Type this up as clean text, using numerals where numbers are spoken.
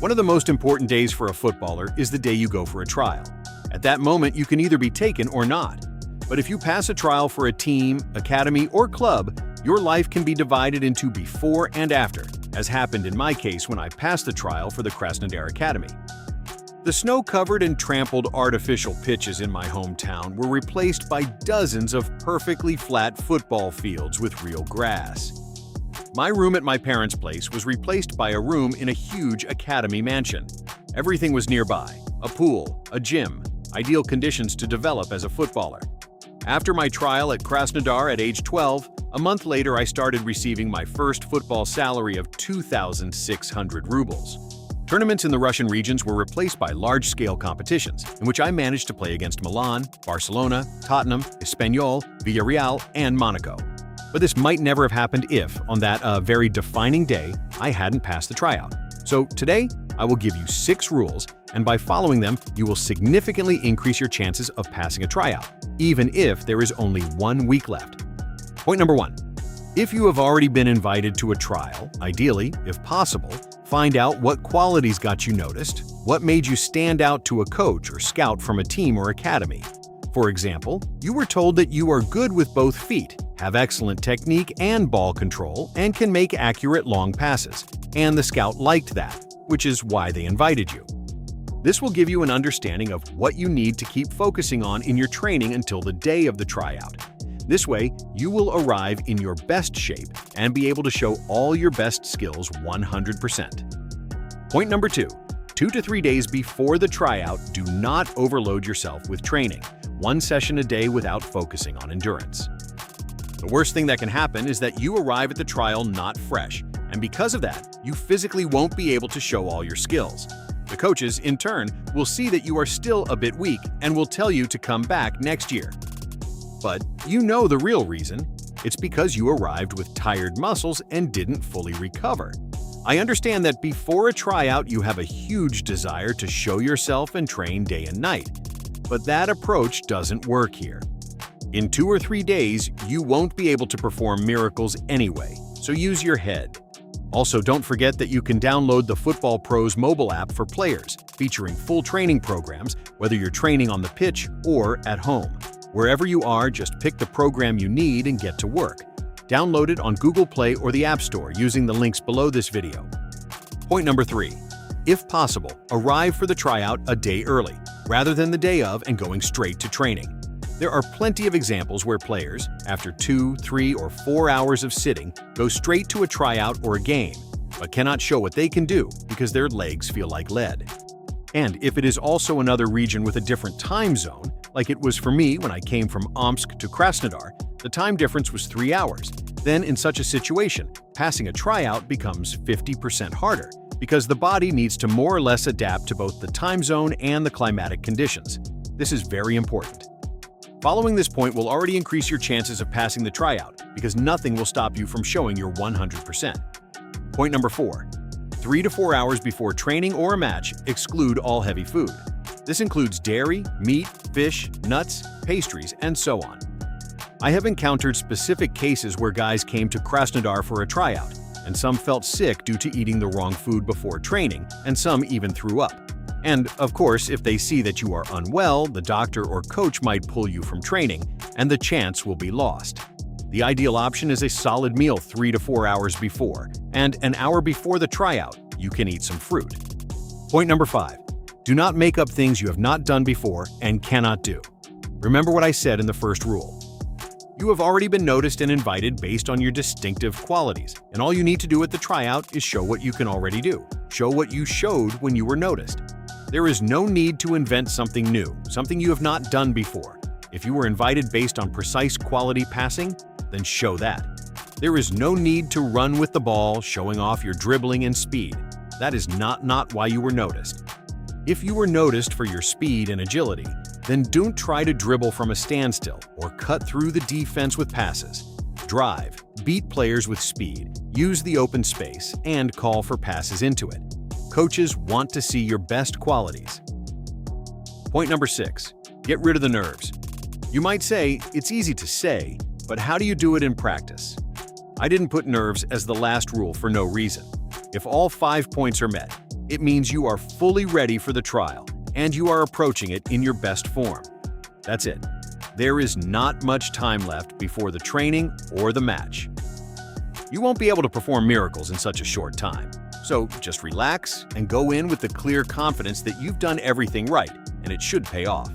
One of the most important days for a footballer is the day you go for a trial. At that moment, you can either be taken or not. But if you pass a trial for a team, academy, or club, your life can be divided into before and after, as happened in my case when I passed the trial for the Krasnodar Academy. The snow-covered and trampled artificial pitches in my hometown were replaced by dozens of perfectly flat football fields with real grass. My room at my parents' place was replaced by a room in a huge academy mansion. Everything was nearby: a pool, a gym, ideal conditions to develop as a footballer. After my trial at Krasnodar at age 12, a month later I started receiving my first football salary of 2,600 rubles. Tournaments in the Russian regions were replaced by large-scale competitions, in which I managed to play against Milan, Barcelona, Tottenham, Espanyol, Villarreal, and Monaco. But this might never have happened if, on that very defining day, I hadn't passed the tryout. So today, I will give you 6 rules, and by following them, you will significantly increase your chances of passing a tryout, even if there is only 1 week left. Point number 1. If you have already been invited to a trial, ideally, if possible, find out what qualities got you noticed, what made you stand out to a coach or scout from a team or academy. For example, you were told that you are good with both feet, have excellent technique and ball control, and can make accurate long passes, and the scout liked that, which is why they invited you. This will give you an understanding of what you need to keep focusing on in your training until the day of the tryout. This way, you will arrive in your best shape and be able to show all your best skills 100%. Point number 2. 2 to 3 days before the tryout, do not overload yourself with training, 1 session a day without focusing on endurance. The worst thing that can happen is that you arrive at the trial not fresh, and because of that, you physically won't be able to show all your skills. The coaches, in turn, will see that you are still a bit weak and will tell you to come back next year. But you know the real reason. It's because you arrived with tired muscles and didn't fully recover. I understand that before a tryout you have a huge desire to show yourself and train day and night. But that approach doesn't work here. In 2 or 3 days, you won't be able to perform miracles anyway, so use your head. Also, don't forget that you can download the Football Pros mobile app for players, featuring full training programs, whether you're training on the pitch or at home. Wherever you are, just pick the program you need and get to work. Download it on Google Play or the App Store using the links below this video. Point number 3. If possible, arrive for the tryout a day early, rather than the day of and going straight to training. There are plenty of examples where players, after 2, 3, or 4 hours of sitting, go straight to a tryout or a game, but cannot show what they can do because their legs feel like lead. And if it is also another region with a different time zone, like it was for me when I came from Omsk to Krasnodar, the time difference was 3 hours. Then in such a situation, passing a tryout becomes 50% harder, because the body needs to more or less adapt to both the time zone and the climatic conditions. This is very important. Following this point will already increase your chances of passing the tryout, because nothing will stop you from showing your 100%. Point number 4. 3 to 4 hours before training or a match, exclude all heavy food. This includes dairy, meat, fish, nuts, pastries, and so on. I have encountered specific cases where guys came to Krasnodar for a tryout, and some felt sick due to eating the wrong food before training, and some even threw up. And, of course, if they see that you are unwell, the doctor or coach might pull you from training, and the chance will be lost. The ideal option is a solid meal 3 to 4 hours before, and an hour before the tryout, you can eat some fruit. Point number 5. Do not make up things you have not done before and cannot do. Remember what I said in the first rule. You have already been noticed and invited based on your distinctive qualities, and all you need to do at the tryout is show what you can already do. Show what you showed when you were noticed. There is no need to invent something new, something you have not done before. If you were invited based on precise quality passing, then show that. There is no need to run with the ball, showing off your dribbling and speed. That is not why you were noticed. If you were noticed for your speed and agility, then don't try to dribble from a standstill or cut through the defense with passes. Drive, beat players with speed, use the open space, and call for passes into it. Coaches want to see your best qualities. Point number 6. Get rid of the nerves. You might say, it's easy to say, but how do you do it in practice? I didn't put nerves as the last rule for no reason. If all 5 points are met, It means you are fully ready for the trial, and you are approaching it in your best form. That's it. There is not much time left before the training or the match. You won't be able to perform miracles in such a short time. So just relax and go in with the clear confidence that you've done everything right, and it should pay off.